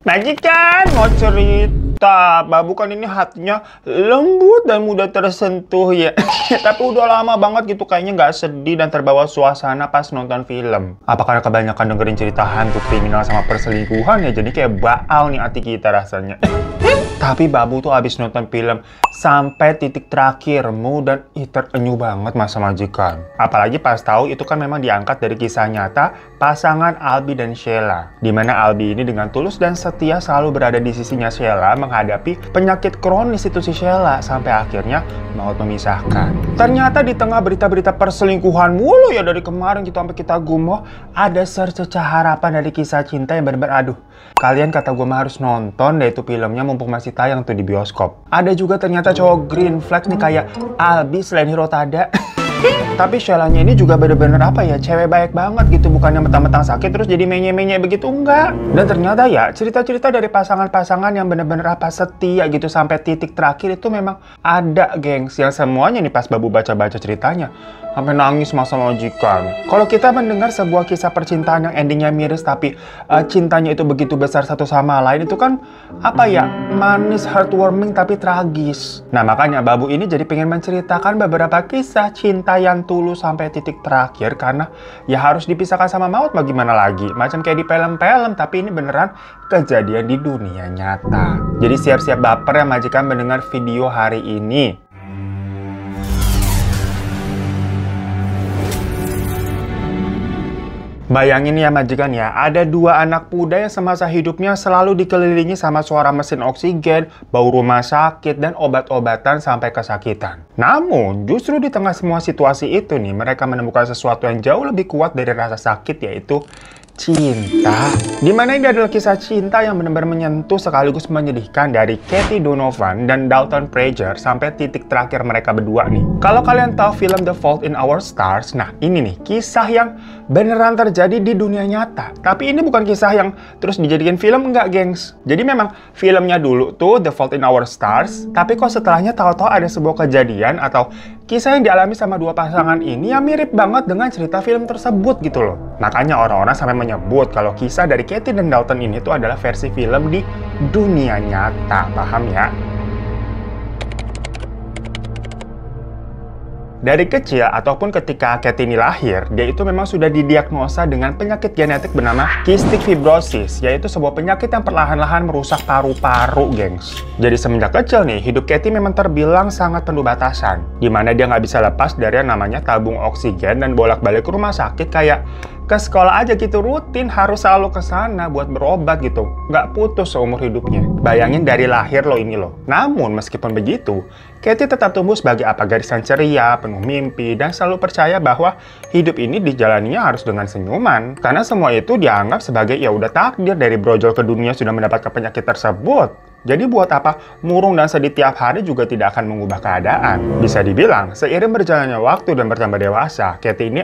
Majikan mau cerita, Babu kan ini hatinya lembut dan mudah tersentuh ya. Tapi udah lama banget gitu kayaknya nggak sedih dan terbawa suasana pas nonton film. Apa karena kebanyakan dengerin cerita hantu kriminal sama perselingkuhan ya, jadi kayak baal nih hati kita rasanya. Tapi Babu tuh abis nonton film sampai titik terakhirmu dan terenyuh banget masa majikan. Apalagi pas tahu itu kan memang diangkat dari kisah nyata pasangan Albi dan Sheila. Dimana Albi ini dengan tulus dan setia selalu berada di sisinya Sheila menghadapi penyakit kronis itu si Sheila sampai akhirnya maut memisahkan. Ternyata di tengah berita-berita perselingkuhan mulu ya dari kemarin gitu sampai kita gumoh, ada secercah harapan dari kisah cinta yang benar-benar aduh. Kalian kata gue mah harus nonton deh itu filmnya mumpung masih tayang tuh di bioskop. Ada juga ternyata cowok green flag nih kayak Albi selain Hirotada. Tapi Sheila-nya ini juga bener-bener apa ya, cewek baik banget gitu, bukannya mentang-mentang sakit terus jadi menye-menye begitu, enggak. Dan ternyata ya cerita-cerita dari pasangan-pasangan yang bener-bener apa setia gitu sampai titik terakhir itu memang ada gengs, yang semuanya nih pas Babu baca-baca ceritanya sampai nangis masa majikan. Kalau kita mendengar sebuah kisah percintaan yang endingnya miris tapi cintanya itu begitu besar satu sama lain, itu kan apa ya, manis, heartwarming tapi tragis. Nah makanya Babu ini jadi pengen menceritakan beberapa kisah cinta yang tulus sampai titik terakhir karena ya harus dipisahkan sama maut, bagaimana lagi. Macam kayak di film-film, tapi ini beneran kejadian di dunia nyata. Jadi siap-siap baper ya majikan mendengar video hari ini. Bayangin ya majikan ya, ada dua anak muda yang semasa hidupnya selalu dikelilingi sama suara mesin oksigen, bau rumah sakit, dan obat-obatan sampai kesakitan. Namun, justru di tengah semua situasi itu nih, mereka menemukan sesuatu yang jauh lebih kuat dari rasa sakit, yaitu cinta. Dimana ini adalah kisah cinta yang benar-benar menyentuh sekaligus menyedihkan dari Katie Donovan dan Dalton Prager sampai titik terakhir mereka berdua nih. Kalau kalian tahu film The Fault in Our Stars, nah ini nih kisah yang beneran terjadi di dunia nyata. Tapi ini bukan kisah yang terus dijadikan film, enggak gengs. Jadi memang filmnya dulu tuh The Fault in Our Stars, tapi kok setelahnya tahu-tahu ada sebuah kejadian atau kisah yang dialami sama dua pasangan ini yang mirip banget dengan cerita film tersebut gitu loh. Makanya orang-orang sampai menyebut kalau kisah dari Katie dan Dalton ini tuh adalah versi film di dunia nyata, paham ya? Dari kecil ataupun ketika Katie ini lahir, dia itu memang sudah didiagnosa dengan penyakit genetik bernama cystic fibrosis, yaitu sebuah penyakit yang perlahan-lahan merusak paru-paru, gengs. Jadi semenjak kecil nih, hidup Katie memang terbilang sangat penuh batasan, dimana dia nggak bisa lepas dari yang namanya tabung oksigen dan bolak-balik ke rumah sakit kayak ke sekolah aja gitu, rutin harus selalu ke sana buat berobat gitu, nggak putus seumur hidupnya. Bayangin dari lahir lo ini loh. Namun meskipun begitu, Katie tetap tumbuh sebagai apa, garisan ceria, penuh mimpi, dan selalu percaya bahwa hidup ini dijalaninya harus dengan senyuman. Karena semua itu dianggap sebagai ya udah takdir, dari brojol ke dunia sudah mendapatkan penyakit tersebut. Jadi buat apa murung dan sedih tiap hari juga tidak akan mengubah keadaan. Bisa dibilang, seiring berjalannya waktu dan bertambah dewasa, Katie ini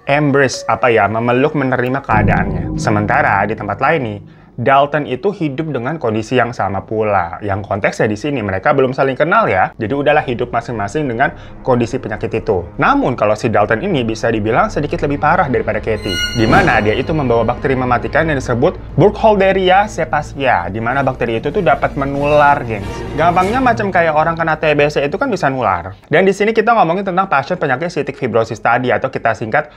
embrace memeluk, menerima keadaannya. Sementara di tempat lain nih, Dalton itu hidup dengan kondisi yang sama pula. Yang konteksnya di sini mereka belum saling kenal ya. Jadi udahlah hidup masing-masing dengan kondisi penyakit itu. Namun kalau si Dalton ini bisa dibilang sedikit lebih parah daripada Katie. Dimana dia itu membawa bakteri mematikan yang disebut Burkholderia cepacia. Dimana bakteri itu tuh dapat menular, gengs. Gampangnya macam kayak orang kena TBC itu kan bisa nular. Dan di sini kita ngomongin tentang pasien penyakit cystic fibrosis tadi atau kita singkat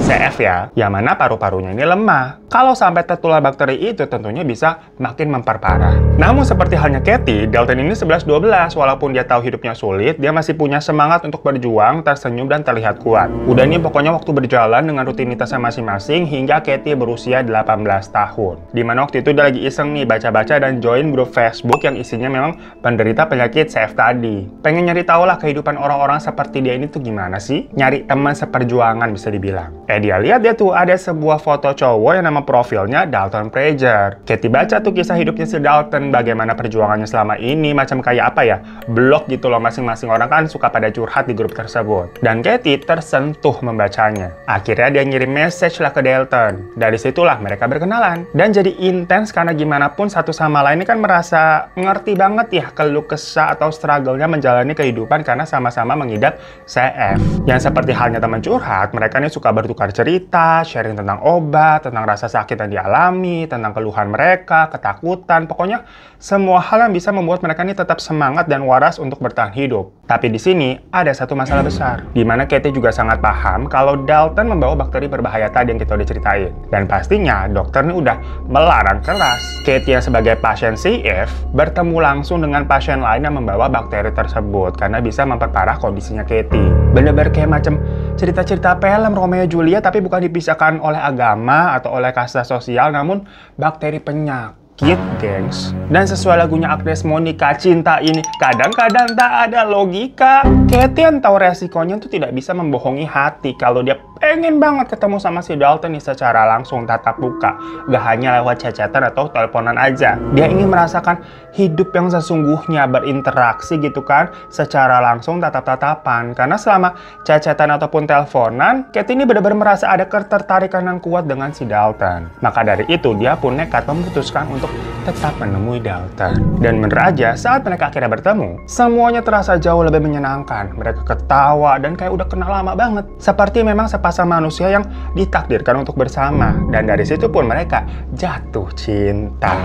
CF ya. Yang mana paru-parunya ini lemah. Kalau sampai tertular bakteri itu tentunya bisa makin memperparah. Namun seperti halnya Katie, Dalton ini 11-12, walaupun dia tahu hidupnya sulit, dia masih punya semangat untuk berjuang, tersenyum, dan terlihat kuat. Udah nih pokoknya waktu berjalan dengan rutinitasnya masing-masing hingga Katie berusia 18 tahun. Dimana waktu itu dia lagi iseng nih baca-baca dan join grup Facebook yang isinya memang penderita penyakit CF tadi. Pengen nyari tahu lah kehidupan orang-orang seperti dia ini tuh gimana sih? Nyari teman seperjuangan bisa dibilang. Dia lihat dia tuh ada sebuah foto cowok yang nama profilnya Dalton Prager. Twitter. Katie baca tuh kisah hidupnya si Dalton, bagaimana perjuangannya selama ini, macam kayak apa ya, blog gitu loh, masing-masing orang kan suka pada curhat di grup tersebut. Dan Katie tersentuh membacanya. Akhirnya dia ngirim message lah ke Dalton. Dari situlah mereka berkenalan. Dan jadi intens karena gimana pun satu sama lain ini kan merasa ngerti banget ya keluh kesah atau struggle-nya menjalani kehidupan karena sama-sama mengidap CF. Yang seperti halnya teman curhat, mereka ini suka bertukar cerita, sharing tentang obat, tentang rasa sakit yang dialami, tentang keluhan mereka, ketakutan, pokoknya semua hal yang bisa membuat mereka ini tetap semangat dan waras untuk bertahan hidup. Tapi di sini ada satu masalah besar, di mana Katie juga sangat paham kalau Dalton membawa bakteri berbahaya tadi yang kita udah ceritain. Dan pastinya dokter ini udah melarang keras. Katie yang sebagai pasien CF bertemu langsung dengan pasien lain yang membawa bakteri tersebut karena bisa memperparah kondisinya Katie. Bener-bener kayak macam cerita-cerita film Romeo Juliet tapi bukan dipisahkan oleh agama atau oleh kasta sosial, namun bakteri penyakit, gengs. Dan sesuai lagunya Agnes Monica, cinta ini kadang-kadang tak ada logika. Katie yang tahu resikonya tuh tidak bisa membohongi hati kalau dia pengen banget ketemu sama si Dalton nih secara langsung tatap muka, gak hanya lewat chatatan atau teleponan aja. Dia ingin merasakan hidup yang sesungguhnya, berinteraksi gitu kan, secara langsung tatap-tatapan. Karena selama chatatan ataupun teleponan, Katie ini benar-benar merasa ada ketertarikan yang kuat dengan si Dalton. Maka dari itu dia pun nekat memutuskan untuk tetap menemui Dalton. Dan bener aja, saat mereka akhirnya bertemu, semuanya terasa jauh lebih menyenangkan. Mereka ketawa dan kayak udah kenal lama banget. Seperti memang sepasang manusia yang ditakdirkan untuk bersama. Dan dari situ pun mereka jatuh cinta.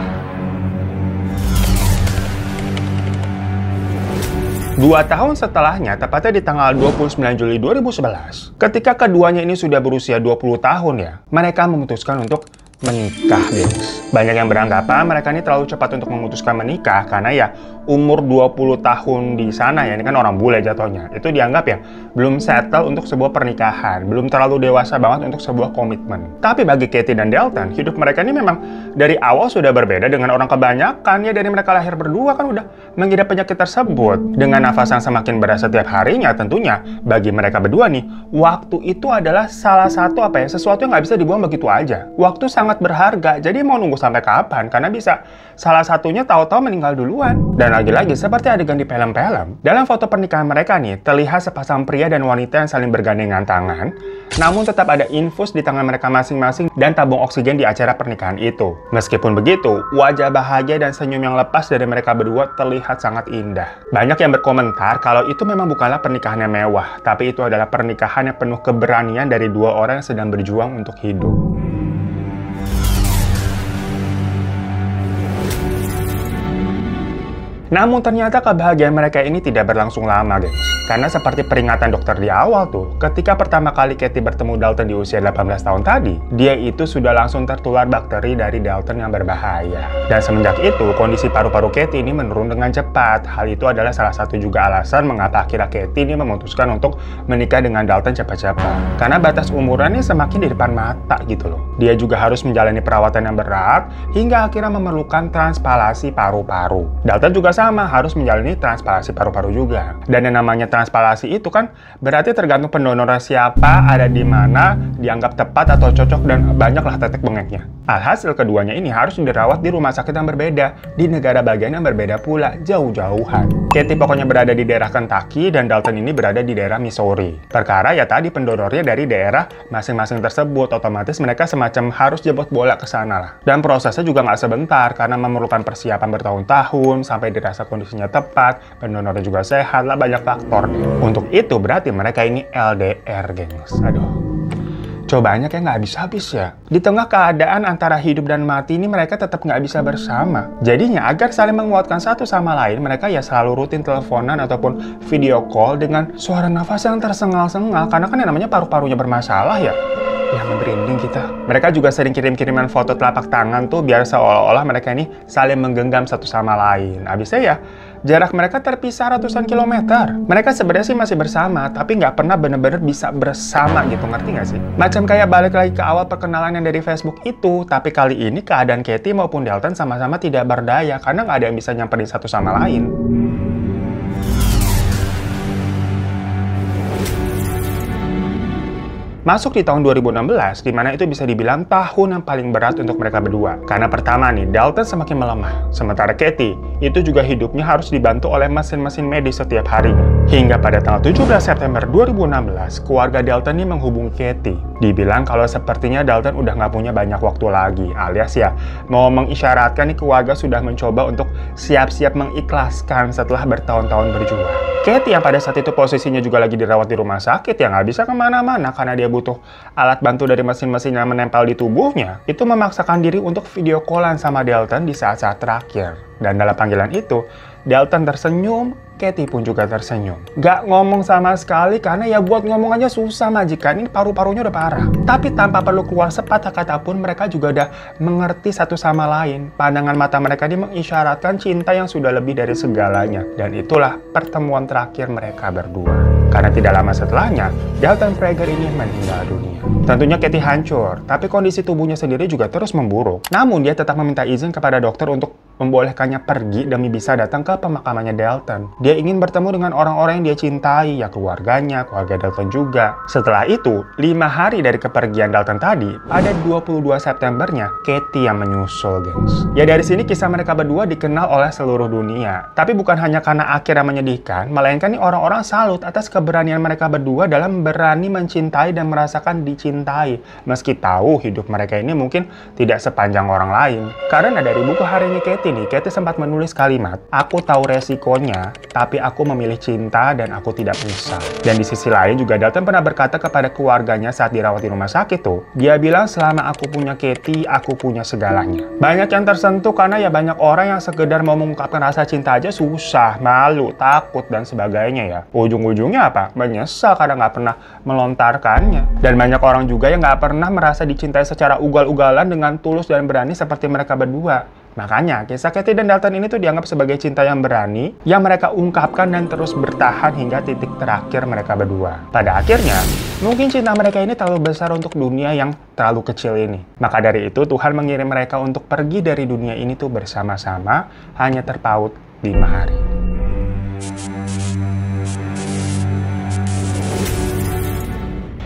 2 tahun setelahnya, tepatnya di tanggal 29 Juli 2011, ketika keduanya ini sudah berusia 20 tahun ya, mereka memutuskan untuk menikah, gengs. Banyak yang beranggapan mereka ini terlalu cepat untuk memutuskan menikah karena ya umur 20 tahun di sana ya, ini kan orang bule jatuhnya, itu dianggap ya belum settle untuk sebuah pernikahan, belum terlalu dewasa banget untuk sebuah komitmen. Tapi bagi Katie dan Dalton, hidup mereka ini memang dari awal sudah berbeda dengan orang kebanyakan ya. Dari mereka lahir berdua kan udah mengidap penyakit tersebut. Dengan nafas yang semakin berat setiap harinya, tentunya bagi mereka berdua nih, waktu itu adalah salah satu sesuatu yang nggak bisa dibuang begitu aja. Waktu sangat berharga, jadi mau nunggu sampai kapan? Karena bisa salah satunya tahu-tahu meninggal duluan. Dan lagi-lagi seperti adegan di film-film, dalam foto pernikahan mereka nih terlihat sepasang pria dan wanita yang saling bergandengan tangan, namun tetap ada infus di tangan mereka masing-masing dan tabung oksigen di acara pernikahan itu. Meskipun begitu, wajah bahagia dan senyum yang lepas dari mereka berdua terlihat sangat indah. Banyak yang berkomentar kalau itu memang bukanlah pernikahan yang mewah, tapi itu adalah pernikahan yang penuh keberanian dari dua orang yang sedang berjuang untuk hidup. Namun ternyata kebahagiaan mereka ini tidak berlangsung lama, gengs. Karena seperti peringatan dokter di awal tuh, ketika pertama kali Katie bertemu Dalton di usia 18 tahun tadi, dia itu sudah langsung tertular bakteri dari Dalton yang berbahaya. Dan semenjak itu, kondisi paru-paru Katie ini menurun dengan cepat. Hal itu adalah salah satu juga alasan mengapa akhirnya Katie ini memutuskan untuk menikah dengan Dalton cepat-cepat. Karena batas umurannya semakin di depan mata gitu loh. Dia juga harus menjalani perawatan yang berat, hingga akhirnya memerlukan transplantasi paru-paru. Dalton juga sama, harus menjalani transplantasi paru-paru juga. Dan yang namanya transplantasi itu kan berarti tergantung pendonornya siapa, ada di mana, dianggap tepat atau cocok, dan banyaklah tetek bengeknya. Alhasil keduanya ini harus dirawat di rumah sakit yang berbeda, di negara bagian yang berbeda pula, jauh-jauhan. Katie pokoknya berada di daerah Kentucky dan Dalton ini berada di daerah Missouri. Perkara ya tadi pendonornya dari daerah masing-masing tersebut, otomatis mereka semacam harus jemput bola ke sana lah. Dan prosesnya juga nggak sebentar karena memerlukan persiapan bertahun-tahun sampai dirasa kondisinya tepat, pendonornya juga sehat lah, banyak faktor deh. Untuk itu berarti mereka ini LDR, gengs. Aduh. Cobanya kayak nggak habis-habis ya. Di tengah keadaan antara hidup dan mati ini mereka tetap nggak bisa bersama. Jadinya agar saling menguatkan satu sama lain, mereka ya selalu rutin teleponan ataupun video call dengan suara nafas yang tersengal-sengal. Karena kan yang namanya paru-parunya bermasalah ya. Ya merinding kita. Mereka juga sering kirim-kiriman foto telapak tangan tuh biar seolah-olah mereka ini saling menggenggam satu sama lain. Abisnya ya jarak mereka terpisah ratusan kilometer. Mereka sebenarnya sih masih bersama, tapi nggak pernah bener-bener bisa bersama gitu, ngerti nggak sih? Macam kayak balik lagi ke awal perkenalan yang dari Facebook itu, tapi kali ini keadaan Katie maupun Dalton sama-sama tidak berdaya karena nggak ada yang bisa nyamperin satu sama lain. Masuk di tahun 2016, di mana itu bisa dibilang tahun yang paling berat untuk mereka berdua. Karena pertama nih, Dalton semakin melemah. Sementara Katie, itu juga hidupnya harus dibantu oleh mesin-mesin medis setiap harinya. Hingga pada tanggal 17 September 2016, keluarga Dalton ini menghubungi Katie. Dibilang kalau sepertinya Dalton udah nggak punya banyak waktu lagi, alias ya, mau mengisyaratkan nih keluarga sudah mencoba untuk siap-siap mengikhlaskan setelah bertahun-tahun berjuang. Katie yang pada saat itu posisinya juga lagi dirawat di rumah sakit, ya nggak bisa kemana-mana karena dia butuh alat bantu dari mesin-mesin yang menempel di tubuhnya, itu memaksakan diri untuk video callan sama Dalton di saat-saat terakhir. Dan dalam panggilan itu, Dalton tersenyum, Katie pun juga tersenyum. Gak ngomong sama sekali karena ya buat ngomong aja susah majikan, ini paru-parunya udah parah. Tapi tanpa perlu keluar sepatah kata pun mereka juga udah mengerti satu sama lain. Pandangan mata mereka ini mengisyaratkan cinta yang sudah lebih dari segalanya. Dan itulah pertemuan terakhir mereka berdua. Karena tidak lama setelahnya, Dalton Prager ini meninggal dunia. Tentunya Katie hancur, tapi kondisi tubuhnya sendiri juga terus memburuk. Namun dia tetap meminta izin kepada dokter untuk membolehkannya pergi demi bisa datang ke pemakamannya Dalton. Dia ingin bertemu dengan orang-orang yang dia cintai, ya keluarganya, keluarga Dalton juga. Setelah itu, 5 hari dari kepergian Dalton tadi, pada 22 Septembernya, Katie yang menyusul, gengs. Ya dari sini kisah mereka berdua dikenal oleh seluruh dunia. Tapi bukan hanya karena akhir yang menyedihkan, melainkan nih orang-orang salut atas keberanian mereka berdua dalam berani mencintai dan merasakan dicintai. Meski tahu hidup mereka ini mungkin tidak sepanjang orang lain. Karena dari buku harinya Katie sempat menulis kalimat, "Aku tahu resikonya, tapi aku memilih cinta dan aku tidak menyesal." Dan di sisi lain juga Dalton pernah berkata kepada keluarganya saat dirawat di rumah sakit tuh, dia bilang selama aku punya Katie, aku punya segalanya. Banyak yang tersentuh karena ya banyak orang yang sekedar mau mengungkapkan rasa cinta aja susah, malu, takut, dan sebagainya ya. Ujung-ujungnya apa? Menyesal karena nggak pernah melontarkannya. Dan banyak orang juga yang nggak pernah merasa dicintai secara ugal-ugalan dengan tulus dan berani seperti mereka berdua. Makanya, kisah Katie dan Dalton ini tuh dianggap sebagai cinta yang berani, yang mereka ungkapkan dan terus bertahan hingga titik terakhir mereka berdua. Pada akhirnya, mungkin cinta mereka ini terlalu besar untuk dunia yang terlalu kecil ini. Maka dari itu, Tuhan mengirim mereka untuk pergi dari dunia ini tuh bersama-sama, hanya terpaut 5 hari.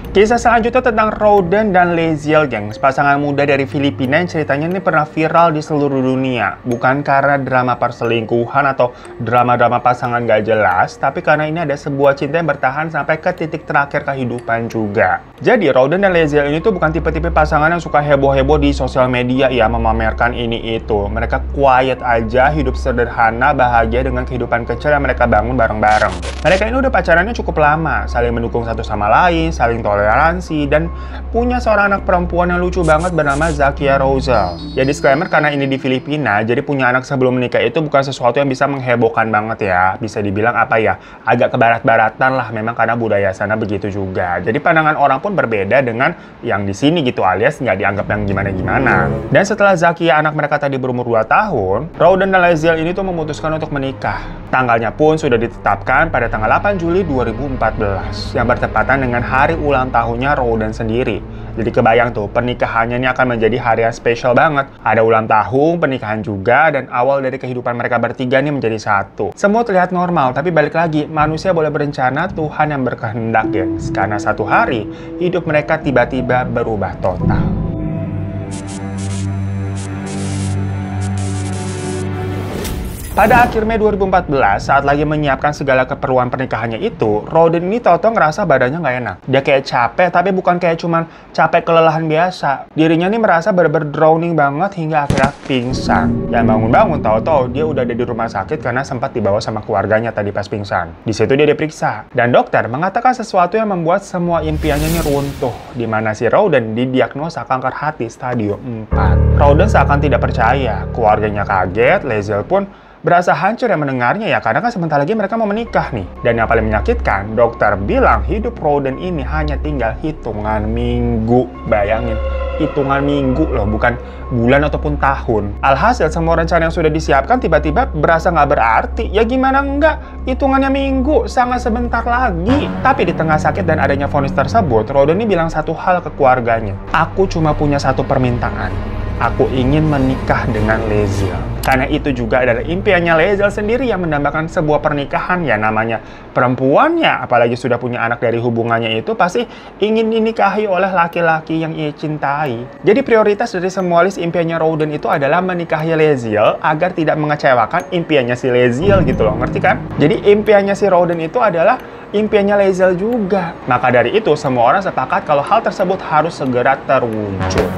Kisah selanjutnya tentang Roden dan Laziel, gengs. Pasangan muda dari Filipina yang ceritanya ini pernah viral di seluruh dunia. Bukan karena drama perselingkuhan atau drama-drama pasangan gak jelas, tapi karena ini ada sebuah cinta yang bertahan sampai ke titik terakhir kehidupan juga. Jadi, Roden dan Laziel ini tuh bukan tipe-tipe pasangan yang suka heboh-heboh di sosial media ya, memamerkan ini itu. Mereka quiet aja, hidup sederhana, bahagia dengan kehidupan kecil yang mereka bangun bareng-bareng. Mereka ini udah pacarannya cukup lama, saling mendukung satu sama lain, saling toleransi, dan punya seorang anak perempuan yang lucu banget bernama Zakia Rosal. Ya disclaimer, karena ini di Filipina, jadi punya anak sebelum menikah itu bukan sesuatu yang bisa menghebohkan banget ya. Bisa dibilang apa ya, agak kebarat-baratan lah memang karena budaya sana begitu juga. Jadi pandangan orang pun berbeda dengan yang di sini gitu, alias nggak dianggap yang gimana-gimana. Dan setelah Zakia anak mereka tadi berumur 2 tahun, Roden dan Laziel ini tuh memutuskan untuk menikah. Tanggalnya pun sudah ditetapkan pada tanggal 8 Juli 2014 yang bertepatan dengan hari ulang tahunnya Roden sendiri. Jadi kebayang tuh, pernikahannya ini akan menjadi hari yang spesial banget. Ada ulang tahun, pernikahan juga, dan awal dari kehidupan mereka bertiga ini menjadi satu. Semua terlihat normal, tapi balik lagi, manusia boleh berencana, Tuhan yang berkehendak, gengs. Karena satu hari, hidup mereka tiba-tiba berubah total. Pada akhir Mei 2014, saat lagi menyiapkan segala keperluan pernikahannya itu, Roden ini tahu-tahu ngerasa badannya nggak enak. Dia kayak capek, tapi bukan kayak cuman capek kelelahan biasa. Dirinya ini merasa bener-bener drowning banget hingga akhirnya pingsan. Yang bangun-bangun tahu-tahu dia udah ada di rumah sakit karena sempat dibawa sama keluarganya tadi pas pingsan. Di situ dia diperiksa, dan dokter mengatakan sesuatu yang membuat semua impiannya ini runtuh, di mana si Roden didiagnosa kanker hati stadium 4. Roden seakan tidak percaya, keluarganya kaget, Laziel pun berasa hancur yang mendengarnya ya, karena kan sebentar lagi mereka mau menikah nih. Dan yang paling menyakitkan, dokter bilang hidup Roden ini hanya tinggal hitungan minggu. Bayangin, hitungan minggu loh, bukan bulan ataupun tahun. Alhasil semua rencana yang sudah disiapkan tiba-tiba berasa nggak berarti. Ya gimana enggak, hitungannya minggu, sangat sebentar lagi. Tapi di tengah sakit dan adanya vonis tersebut, Roden ini bilang satu hal ke keluarganya. Aku cuma punya satu permintaan. Aku ingin menikah dengan Laziel. Karena itu juga adalah impiannya Lae'zel sendiri yang mendambakan sebuah pernikahan. Ya namanya perempuannya, apalagi sudah punya anak dari hubungannya itu, pasti ingin dinikahi oleh laki-laki yang ia cintai. Jadi prioritas dari semua list impiannya Rowden itu adalah menikahi Lae'zel agar tidak mengecewakan impiannya si Lae'zel gitu loh, ngerti kan? Jadi impiannya si Rowden itu adalah impiannya Lae'zel juga. Maka dari itu semua orang sepakat kalau hal tersebut harus segera terwujud.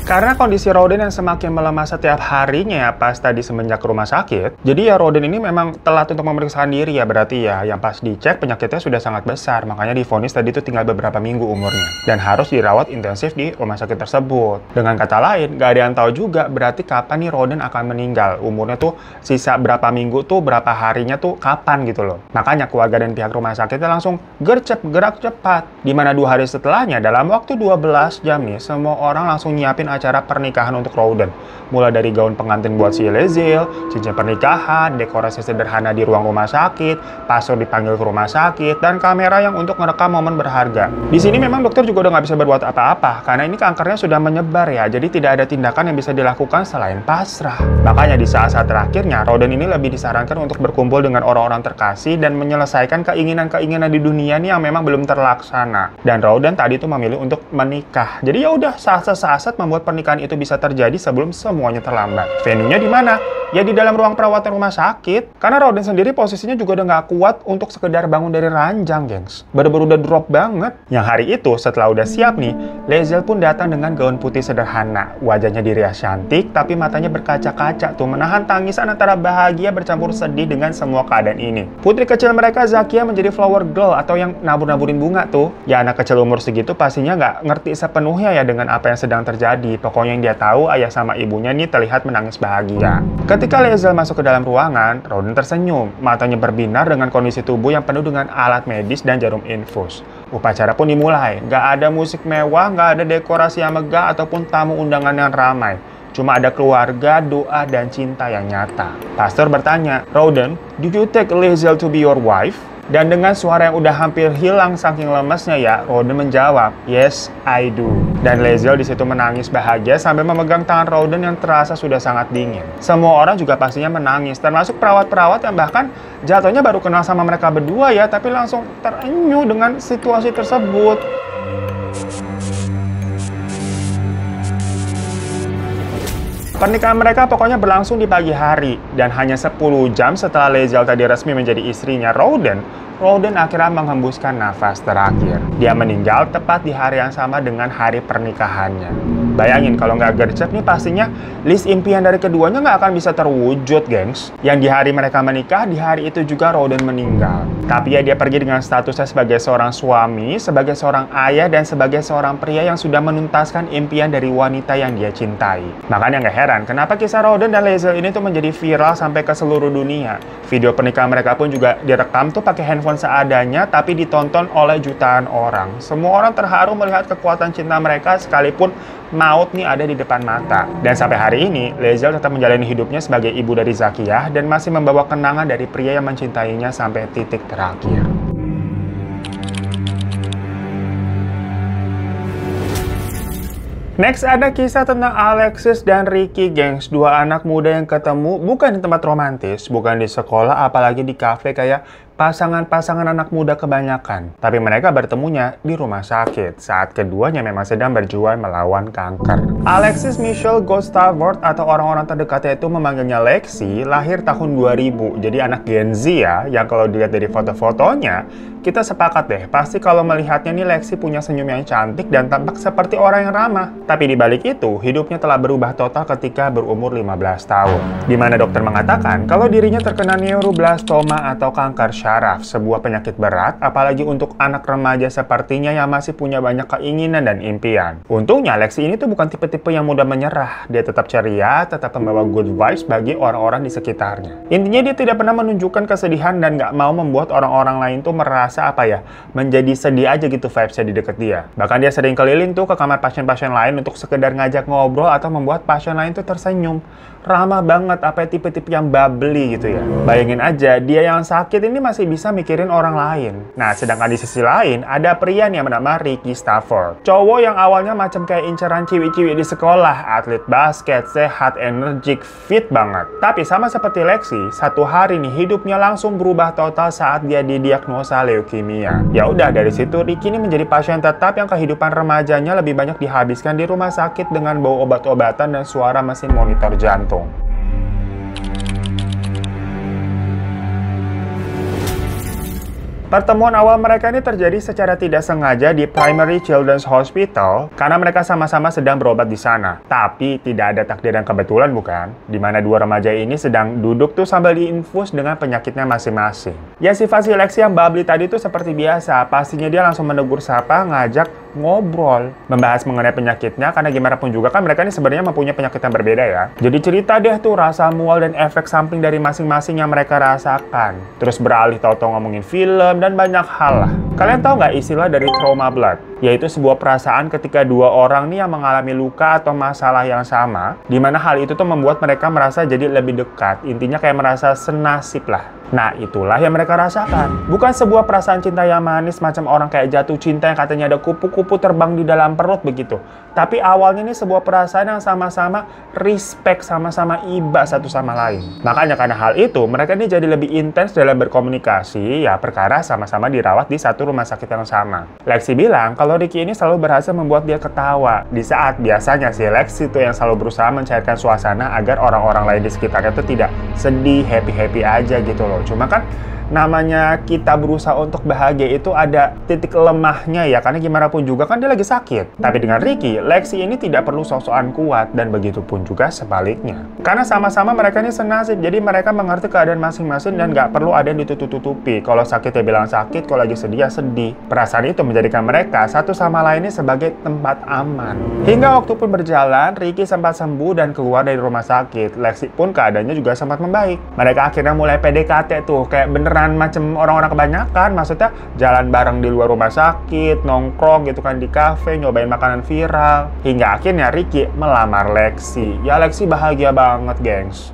Karena kondisi Rowden yang semakin melemah setiap harinya ya pas tadi semenjak ke rumah sakit, jadi ya Rowden ini memang telat untuk memeriksakan diri ya berarti ya, yang pas dicek penyakitnya sudah sangat besar, makanya divonis tadi itu tinggal beberapa minggu umurnya, dan harus dirawat intensif di rumah sakit tersebut. Dengan kata lain, gak ada yang tahu juga berarti kapan nih Rowden akan meninggal, umurnya tuh sisa berapa minggu tuh, berapa harinya tuh kapan gitu loh. Makanya keluarga dan pihak rumah sakitnya langsung gerak cepat, dimana 2 hari setelahnya dalam waktu 12 jam nih, semua orang langsung nyiapin acara pernikahan untuk Rowden. Mulai dari gaun pengantin buat si Lae'zel, cincin pernikahan, dekorasi sederhana di ruang rumah sakit, pastor dipanggil ke rumah sakit, dan kamera yang untuk merekam momen berharga. Di sini memang dokter juga udah nggak bisa berbuat apa-apa, karena ini kankernya sudah menyebar ya, jadi tidak ada tindakan yang bisa dilakukan selain pasrah. Makanya di saat-saat terakhirnya, Rowden ini lebih disarankan untuk berkumpul dengan orang-orang terkasih dan menyelesaikan keinginan-keinginan di dunia ini yang memang belum terlaksana. Dan Rowden tadi itu memilih untuk menikah. Jadi ya udah, sah-sah membuat pernikahan itu bisa terjadi sebelum semuanya terlambat. Venue-nya di mana? Ya di dalam ruang perawatan rumah sakit. Karena Rowden sendiri posisinya juga udah nggak kuat untuk sekedar bangun dari ranjang, gengs. Bener-bener udah drop banget. Yang hari itu, setelah udah siap nih, Lae'zel pun datang dengan gaun putih sederhana. Wajahnya dirias cantik, tapi matanya berkaca-kaca tuh, menahan tangisan antara bahagia bercampur sedih dengan semua keadaan ini. Putri kecil mereka, Zakia, menjadi flower girl atau yang nabur-naburin bunga tuh. Ya anak kecil umur segitu pastinya nggak ngerti sepenuhnya ya dengan apa yang sedang terjadi. Pokoknya yang dia tahu, ayah sama ibunya nih terlihat menangis bahagia. Ketika Lae'zel masuk ke dalam ruangan, Rowden tersenyum. Matanya berbinar dengan kondisi tubuh yang penuh dengan alat medis dan jarum infus. Upacara pun dimulai. Gak ada musik mewah, gak ada dekorasi yang megah, ataupun tamu undangan yang ramai. Cuma ada keluarga, doa, dan cinta yang nyata. Pastor bertanya, "Rowden, did you take Lae'zel to be your wife?" Dan dengan suara yang udah hampir hilang saking lemesnya ya, Rowden menjawab, "Yes, I do." Dan Lae'zel di situ menangis bahagia sambil memegang tangan Rowden yang terasa sudah sangat dingin. Semua orang juga pastinya menangis, termasuk perawat-perawat yang bahkan jatuhnya baru kenal sama mereka berdua ya, tapi langsung terenyuh dengan situasi tersebut. Pernikahan mereka pokoknya berlangsung di pagi hari, dan hanya 10 jam setelah Lae'zel tadi resmi menjadi istrinya Rowden akhirnya menghembuskan nafas terakhir. Dia meninggal tepat di hari yang sama dengan hari pernikahannya. Bayangin kalau nggak gercep nih pastinya list impian dari keduanya nggak akan bisa terwujud, gengs. Yang di hari mereka menikah, di hari itu juga Rowden meninggal. Tapi ya dia pergi dengan statusnya sebagai seorang suami, sebagai seorang ayah, dan sebagai seorang pria yang sudah menuntaskan impian dari wanita yang dia cintai. Makanya nggak heran kenapa kisah Rowden dan Lae'zel ini tuh menjadi viral sampai ke seluruh dunia. Video pernikahan mereka pun juga direkam tuh pakai handphone seadanya, tapi ditonton oleh jutaan orang. Semua orang terharu melihat kekuatan cinta mereka sekalipun maut nih ada di depan mata. Dan sampai hari ini, Lae'zel tetap menjalani hidupnya sebagai ibu dari Zakia dan masih membawa kenangan dari pria yang mencintainya sampai titik terakhir. Next ada kisah tentang Alexis dan Ricky, gengs. Dua anak muda yang ketemu bukan di tempat romantis, bukan di sekolah, apalagi di kafe kayak pasangan-pasangan anak muda kebanyakan. Tapi mereka bertemunya di rumah sakit saat keduanya memang sedang berjuang melawan kanker. Alexis Michelle Gostavort atau orang-orang terdekatnya itu memanggilnya Lexi, lahir tahun 2000. Jadi anak Gen Z ya, yang kalau dilihat dari foto-fotonya, kita sepakat deh, pasti kalau melihatnya nih Lexi punya senyum yang cantik dan tampak seperti orang yang ramah. Tapi di balik itu, hidupnya telah berubah total ketika berumur 15 tahun. Di mana dokter mengatakan kalau dirinya terkena neuroblastoma atau kanker syaraf, sebuah penyakit berat, apalagi untuk anak remaja sepertinya yang masih punya banyak keinginan dan impian. Untungnya Lexi ini tuh bukan tipe-tipe yang mudah menyerah. Dia tetap ceria, tetap membawa good vibes bagi orang-orang di sekitarnya. Intinya dia tidak pernah menunjukkan kesedihan dan nggak mau membuat orang-orang lain tuh merasa menjadi sedih aja gitu vibes-nya di deket dia. Bahkan dia sering keliling tuh ke kamar pasien-pasien lain untuk sekedar ngajak ngobrol atau membuat pasien lain tuh tersenyum. Ramah banget, tipe-tipe yang bubbly gitu ya. Bayangin aja, dia yang sakit ini masih masih bisa mikirin orang lain. Nah, sedangkan di sisi lain, ada pria nih yang bernama Ricky Stafford. Cowok yang awalnya macam kayak inceran ciwi-ciwi di sekolah, atlet basket, sehat, energik, fit banget. Tapi sama seperti Lexi, satu hari nih hidupnya langsung berubah total saat dia didiagnosa leukemia. Ya udah, dari situ Ricky ini menjadi pasien tetap yang kehidupan remajanya lebih banyak dihabiskan di rumah sakit dengan bau obat-obatan dan suara mesin monitor jantung. Pertemuan awal mereka ini terjadi secara tidak sengaja di Primary Children's Hospital karena mereka sama-sama sedang berobat di sana. Tapi tidak ada takdir yang kebetulan, bukan? Di mana dua remaja ini sedang duduk tuh sambil diinfus dengan penyakitnya masing-masing. Ya, sifat si Lexi yang bubbly tadi tuh seperti biasa. Pastinya dia langsung menegur sapa, ngajak ngobrol, membahas mengenai penyakitnya, karena gimana pun juga kan mereka ini sebenarnya mempunyai penyakit yang berbeda ya. Jadi cerita deh tuh rasa mual dan efek samping dari masing-masing yang mereka rasakan. Terus beralih tahu-tahu ngomongin film dan banyak hal lah. Kalian tahu nggak istilah dari trauma blood? Yaitu sebuah perasaan ketika dua orang nih yang mengalami luka atau masalah yang sama, di mana hal itu tuh membuat mereka merasa jadi lebih dekat. Intinya kayak merasa senasib lah. Nah, itulah yang mereka rasakan. Bukan sebuah perasaan cinta yang manis macam orang kayak jatuh cinta yang katanya ada kupu-kupu terbang di dalam perut begitu. Tapi awalnya ini sebuah perasaan yang sama-sama respect, sama-sama iba satu sama lain. Makanya karena hal itu, mereka ini jadi lebih intens dalam berkomunikasi, ya perkara sama-sama dirawat di satu rumah sakit yang sama. Lexi bilang kalau Ricky ini selalu berhasil membuat dia ketawa. Di saat biasanya si Lexi itu yang selalu berusaha mencairkan suasana agar orang-orang lain di sekitarnya itu tidak sedih, happy-happy aja gitu loh. Cuma kan namanya kita berusaha untuk bahagia itu ada titik lemahnya ya, karena gimana pun juga kan dia lagi sakit. Tapi dengan Ricky, Lexi ini tidak perlu sok-sokan kuat, dan begitu pun juga sebaliknya. Karena sama-sama mereka ini senasib, jadi mereka mengerti keadaan masing-masing dan nggak perlu ada yang ditutup-tutupi. Kalau sakit ya bilang sakit, kalau lagi sedih ya sedih. Perasaan itu menjadikan mereka satu sama lainnya sebagai tempat aman. Hingga waktu pun berjalan, Ricky sempat sembuh dan keluar dari rumah sakit. Lexi pun keadaannya juga sempat membaik. Mereka akhirnya mulai PDKT tuh, kayak bener macam orang-orang kebanyakan, maksudnya jalan bareng di luar rumah sakit, nongkrong gitu kan di kafe, nyobain makanan viral, hingga akhirnya Ricky melamar Lexi. Ya Lexi bahagia banget, gengs.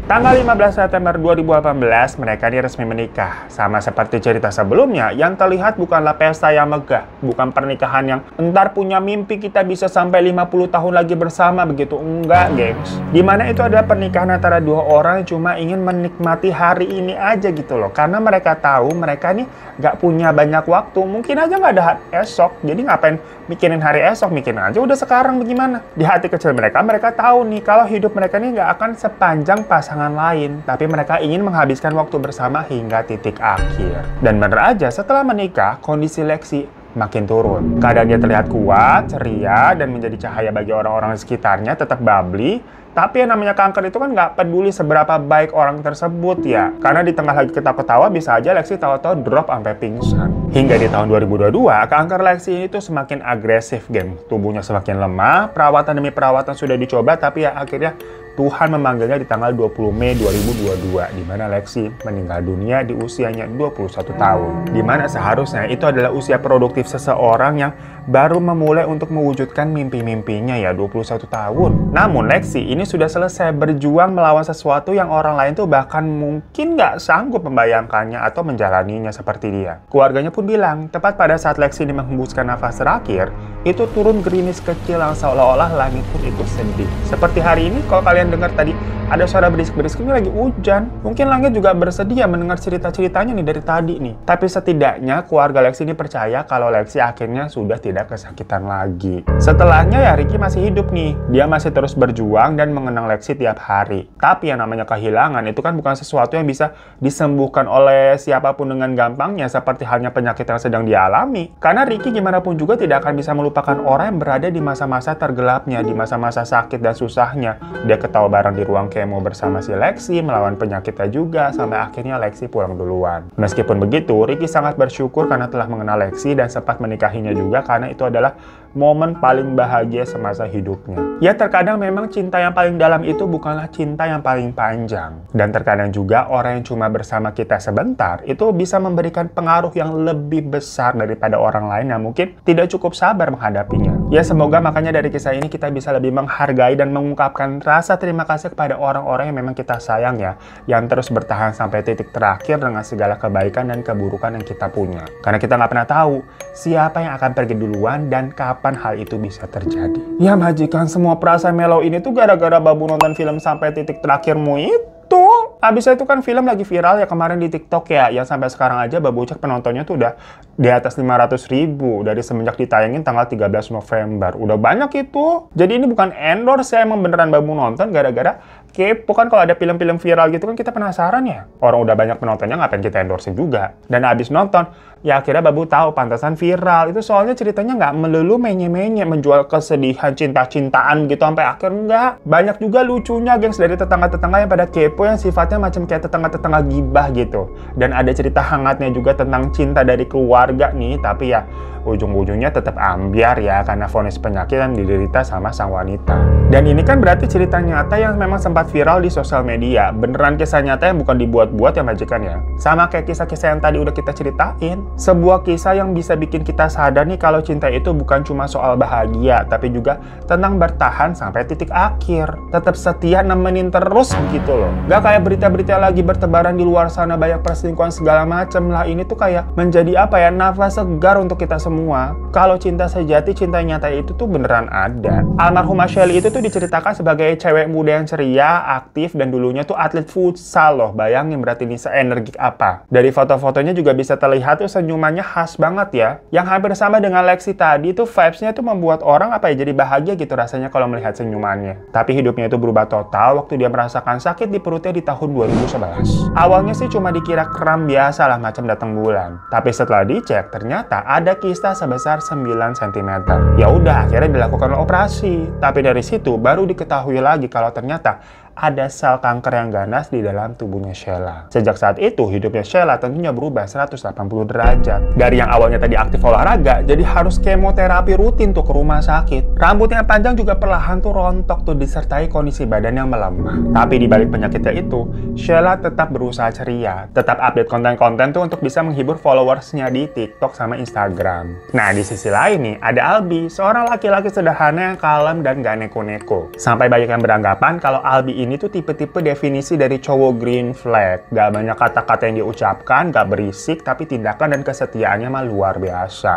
Tanggal 15 September 2018, mereka ini resmi menikah. Sama seperti cerita sebelumnya, yang terlihat bukanlah pesta yang megah, bukan pernikahan yang entar punya mimpi kita bisa sampai 50 tahun lagi bersama, begitu. Enggak, gengs. Dimana itu adalah pernikahan antara dua orang yang cuma ingin menikmati hari ini aja gitu loh. Karena mereka tahu mereka nih nggak punya banyak waktu. Mungkin aja nggak ada esok, jadi ngapain mikirin hari esok, mikirin aja udah sekarang bagaimana. Di hati kecil mereka tahu nih kalau hidup mereka ini nggak akan sepanjang pasangan lain, tapi mereka ingin menghabiskan waktu bersama hingga titik akhir. Dan bener aja, setelah menikah, kondisi Lexi makin turun. Keadaan dia terlihat kuat, ceria, dan menjadi cahaya bagi orang-orang di sekitarnya, tetap bubbly. Tapi yang namanya kanker itu kan nggak peduli seberapa baik orang tersebut ya. Karena di tengah lagi ketawa-ketawa bisa aja Lexi tahu-tahu drop sampai pingsan. Hingga di tahun 2022, kanker Lexi ini tuh semakin agresif, geng. Tubuhnya semakin lemah, perawatan demi perawatan sudah dicoba, tapi ya akhirnya Tuhan memanggilnya di tanggal 20 Mei 2022, di mana Lexi meninggal dunia di usianya 21 tahun. Di mana seharusnya itu adalah usia produktif seseorang yang baru memulai untuk mewujudkan mimpi-mimpinya ya, 21 tahun. Namun Lexi ini sudah selesai berjuang melawan sesuatu yang orang lain tuh bahkan mungkin nggak sanggup membayangkannya atau menjalaninya seperti dia. Keluarganya pun bilang, tepat pada saat Lexi ini menghembuskan nafas terakhir, itu turun gerimis kecil yang seolah-olah langit pun ikut sedih. Seperti hari ini, kalau kalian dengar tadi ada suara berisik-berisik, ini lagi hujan. Mungkin langit juga bersedih ya mendengar cerita-ceritanya nih dari tadi nih. Tapi setidaknya keluarga Lexi ini percaya kalau Lexi akhirnya sudah tidak kesakitan lagi. Setelahnya ya Ricky masih hidup nih. Dia masih terus berjuang dan mengenang Lexi tiap hari. Tapi yang namanya kehilangan itu kan bukan sesuatu yang bisa disembuhkan oleh siapapun dengan gampangnya, seperti halnya penyakit yang sedang dialami. Karena Ricky gimana pun juga tidak akan bisa melupakan orang yang berada di masa-masa tergelapnya, di masa-masa sakit dan susahnya. Dia ketawa bareng di ruang kemo bersama si Lexi, melawan penyakitnya juga, sampai akhirnya Lexi pulang duluan. Meskipun begitu, Ricky sangat bersyukur karena telah mengenal Lexi dan sempat menikahinya juga, karena itu adalah momen paling bahagia semasa hidupnya. Ya terkadang memang cinta yang paling dalam itu bukanlah cinta yang paling panjang. Dan terkadang juga orang yang cuma bersama kita sebentar itu bisa memberikan pengaruh yang lebih besar daripada orang lain yang mungkin tidak cukup sabar menghadapinya. Ya semoga makanya dari kisah ini kita bisa lebih menghargai dan mengungkapkan rasa terima kasih kepada orang-orang yang memang kita sayang ya, yang terus bertahan sampai titik terakhir dengan segala kebaikan dan keburukan yang kita punya. Karena kita nggak pernah tahu siapa yang akan pergi duluan dan kapan hal itu bisa terjadi. Ya majikan, semua perasaan Melo ini tuh gara-gara Babu nonton film sampai titik terakhirmu itu. Abis itu kan film lagi viral ya kemarin di TikTok ya, yang sampai sekarang aja Babu cek penontonnya tuh udah di atas 500.000 dari semenjak ditayangin tanggal 13 November. Udah banyak itu. Jadi ini bukan endorse ya, emang beneran Babu nonton gara-gara kepo kan. Kalau ada film-film viral gitu kan kita penasaran ya. Orang udah banyak penontonnya, ngapain kita endorse juga. Dan abis nonton, ya akhirnya Babu tahu pantasan viral. Itu soalnya ceritanya nggak melulu menye-menye menjual kesedihan cinta-cintaan gitu sampai akhir, enggak. Banyak juga lucunya gengs dari tetangga-tetangga yang pada kepo yang sifatnya macam kayak tetangga-tetangga gibah gitu. Dan ada cerita hangatnya juga tentang cinta dari keluarga nih, tapi ya ujung-ujungnya tetap ambiar ya karena vonis penyakit yang diderita sama sang wanita. Dan ini kan berarti cerita nyata yang memang sempat viral di sosial media. Beneran kisah nyata yang bukan dibuat-buat ya majikan ya. Sama kayak kisah-kisah yang tadi udah kita ceritain. Sebuah kisah yang bisa bikin kita sadar nih kalau cinta itu bukan cuma soal bahagia, tapi juga tentang bertahan sampai titik akhir. Tetap setia nemenin terus gitu loh. Gak kayak berita-berita lagi bertebaran di luar sana banyak perselingkuhan segala macem lah. Ini tuh kayak menjadi apa ya, nafas segar untuk kita semua. Kalau cinta sejati, cinta nyata itu tuh beneran ada. Almarhumah Shelly itu tuh diceritakan sebagai cewek muda yang ceria, aktif, dan dulunya tuh atlet futsal loh. Bayangin berarti ini seenergik apa. Dari foto-fotonya juga bisa terlihat tuh senyumannya khas banget ya. Yang hampir sama dengan Lexi tadi tuh vibes-nya tuh membuat orang apa ya, jadi bahagia gitu rasanya kalau melihat senyumannya. Tapi hidupnya itu berubah total waktu dia merasakan sakit di perutnya di tahun 2011. Awalnya sih cuma dikira kram biasa lah macam datang bulan. Tapi setelah dicek ternyata ada kista sebesar 9 cm. Ya udah akhirnya dilakukan operasi. Tapi dari situ baru diketahui lagi kalau ternyata ada sel kanker yang ganas di dalam tubuhnya Sheila. Sejak saat itu, hidupnya Sheila tentunya berubah 180 derajat. Dari yang awalnya tadi aktif olahraga, jadi harus kemoterapi rutin tuh ke rumah sakit. Rambutnya yang panjang juga perlahan tuh rontok tuh disertai kondisi badan yang melemah. Tapi di balik penyakitnya itu, Sheila tetap berusaha ceria, tetap update konten-konten tuh untuk bisa menghibur followersnya di TikTok sama Instagram. Nah, di sisi lain nih, ada Albi, seorang laki-laki sederhana yang kalem dan gak neko-neko. Sampai banyak yang beranggapan kalau Albi ini tuh tipe-tipe definisi dari cowok green flag. Gak banyak kata-kata yang diucapkan, gak berisik, tapi tindakan dan kesetiaannya mah luar biasa.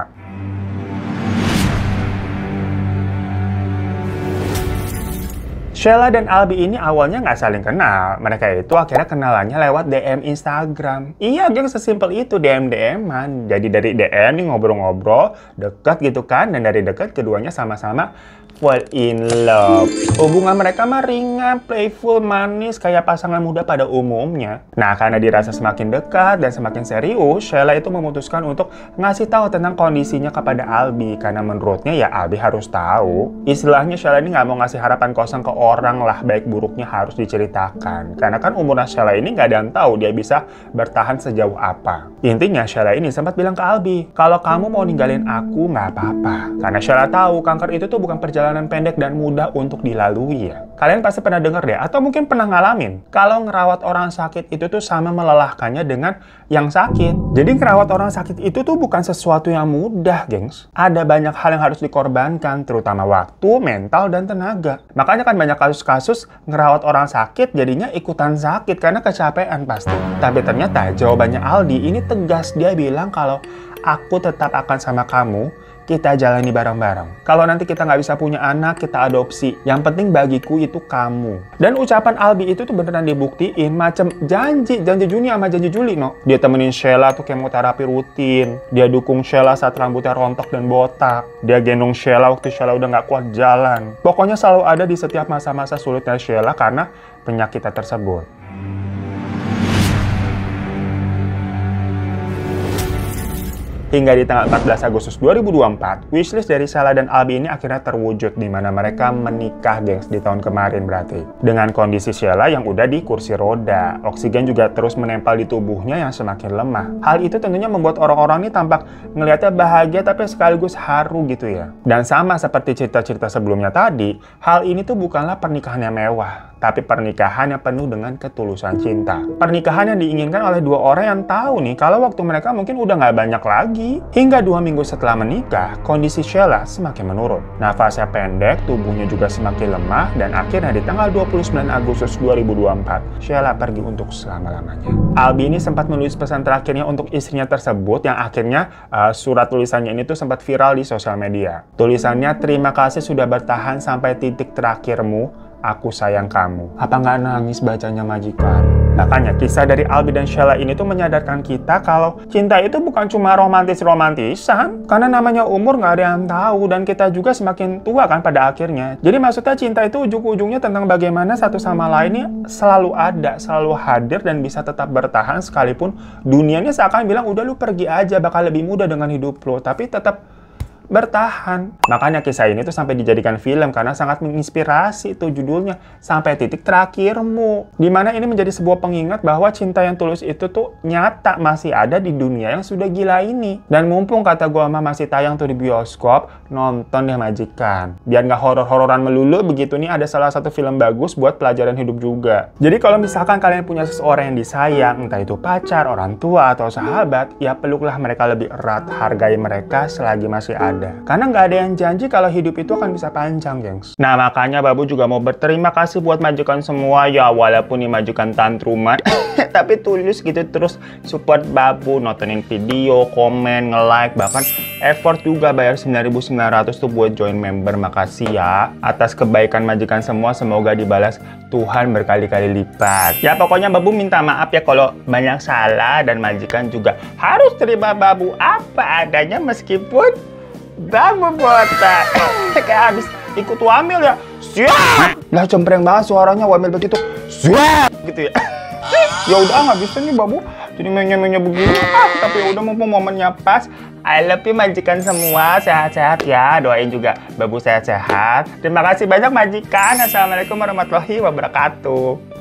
Sheila dan Albi ini awalnya nggak saling kenal. Mereka itu akhirnya kenalannya lewat DM Instagram. Iya, geng, sesimpel itu, DM-DM-an. Jadi dari DM nih ngobrol-ngobrol, deket gitu kan. Dan dari deket keduanya sama-sama fall in love. Hubungan mereka mah ringan, playful, manis, kayak pasangan muda pada umumnya. Nah, karena dirasa semakin dekat dan semakin serius, Sheila itu memutuskan untuk ngasih tahu tentang kondisinya kepada Albi. Karena menurutnya ya Albi harus tahu. Istilahnya Sheila ini nggak mau ngasih harapan kosong ke orang lah, baik buruknya harus diceritakan. Karena kan umurnya Sheila ini nggak ada yang tahu dia bisa bertahan sejauh apa. Intinya Sheila ini sempat bilang ke Albi, kalau kamu mau ninggalin aku nggak apa-apa. Karena Sheila tahu kanker itu tuh bukan perjalanan pendek dan mudah untuk dilalui ya. Kalian pasti pernah dengar deh, atau mungkin pernah ngalamin, kalau ngerawat orang sakit itu tuh sama melelahkannya dengan yang sakit. Jadi ngerawat orang sakit itu tuh bukan sesuatu yang mudah, gengs. Ada banyak hal yang harus dikorbankan, terutama waktu, mental, dan tenaga. Makanya kan banyak kasus-kasus ngerawat orang sakit jadinya ikutan sakit karena kecapean pasti. Tapi ternyata jawabannya Aldi ini tegas. Dia bilang kalau aku tetap akan sama kamu, kita jalani bareng-bareng. Kalau nanti kita nggak bisa punya anak, kita adopsi. Yang penting bagiku itu kamu. Dan ucapan Albi itu tuh beneran dibuktiin. Macam janji Juni sama janji Juli, no. Dia temenin Sheila tuh kemoterapi rutin. Dia dukung Sheila saat rambutnya rontok dan botak. Dia gendong Sheila waktu Sheila udah nggak kuat jalan. Pokoknya selalu ada di setiap masa-masa sulitnya Sheila karena penyakitnya tersebut. Hingga di tanggal 14 Agustus 2024, wishlist dari Sheila dan Albi ini akhirnya terwujud di mana mereka menikah, gengs, di tahun kemarin berarti. Dengan kondisi Sheila yang udah di kursi roda, oksigen juga terus menempel di tubuhnya yang semakin lemah. Hal itu tentunya membuat orang-orang ini tampak ngelihatnya bahagia tapi sekaligus haru gitu ya. Dan sama seperti cerita-cerita sebelumnya tadi, hal ini tuh bukanlah pernikahan yang mewah, tapi pernikahan yang penuh dengan ketulusan cinta. Pernikahan yang diinginkan oleh dua orang yang tahu nih kalau waktu mereka mungkin udah nggak banyak lagi. Hingga 2 minggu setelah menikah, kondisi Sheila semakin menurun. Nafasnya pendek, tubuhnya juga semakin lemah, dan akhirnya di tanggal 29 Agustus 2024, Sheila pergi untuk selama-lamanya. Albi ini sempat menulis pesan terakhirnya untuk istrinya tersebut yang akhirnya surat tulisannya ini tuh sempat viral di sosial media. Tulisannya, "Terima kasih sudah bertahan sampai titik terakhirmu. Aku sayang kamu." Apa nggak nangis bacanya majikan? Makanya kisah dari Albi dan Sheila ini tuh menyadarkan kita kalau cinta itu bukan cuma romantis-romantisan. Karena namanya umur nggak ada yang tahu dan kita juga semakin tua kan pada akhirnya. Jadi maksudnya cinta itu ujung-ujungnya tentang bagaimana satu sama lainnya selalu ada, selalu hadir dan bisa tetap bertahan sekalipun dunianya seakan bilang udah lu pergi aja bakal lebih mudah dengan hidup lo. Tapi tetap bertahan. Makanya kisah ini tuh sampai dijadikan film karena sangat menginspirasi tuh judulnya, Sampai Titik Terakhirmu. Dimana ini menjadi sebuah pengingat bahwa cinta yang tulus itu tuh nyata masih ada di dunia yang sudah gila ini. Dan mumpung kata gua mah masih tayang tuh di bioskop, nonton deh majikan. Biar nggak horor-hororan melulu begitu nih, ada salah satu film bagus buat pelajaran hidup juga. Jadi kalau misalkan kalian punya seseorang yang disayang, entah itu pacar, orang tua, atau sahabat, ya peluklah mereka lebih erat, hargai mereka selagi masih ada. Karena nggak ada yang janji kalau hidup itu akan bisa panjang, gengs. Nah, makanya Babu juga mau berterima kasih buat majikan semua ya, walaupun nih majikan tantruman, tapi tulus gitu terus support Babu, nontonin video, komen, nge-like, bahkan effort juga bayar 9.900 tuh buat join member. Makasih ya atas kebaikan majikan semua, semoga dibalas Tuhan berkali-kali lipat. Ya pokoknya Babu minta maaf ya kalau banyak salah, dan majikan juga harus terima Babu apa adanya meskipun Babu botak. Kayak habis ikut wamil ya. Siap! Lah cempreng banget suaranya wamil begitu. Siap! Gitu ya. Ya udah nggak bisa nih Babu. Jadi menye-menye begini. Tapi udah mumpung momennya pas. I love you majikan semua. Sehat-sehat ya. Doain juga Babu sehat-sehat. Terima kasih banyak majikan. Assalamualaikum warahmatullahi wabarakatuh.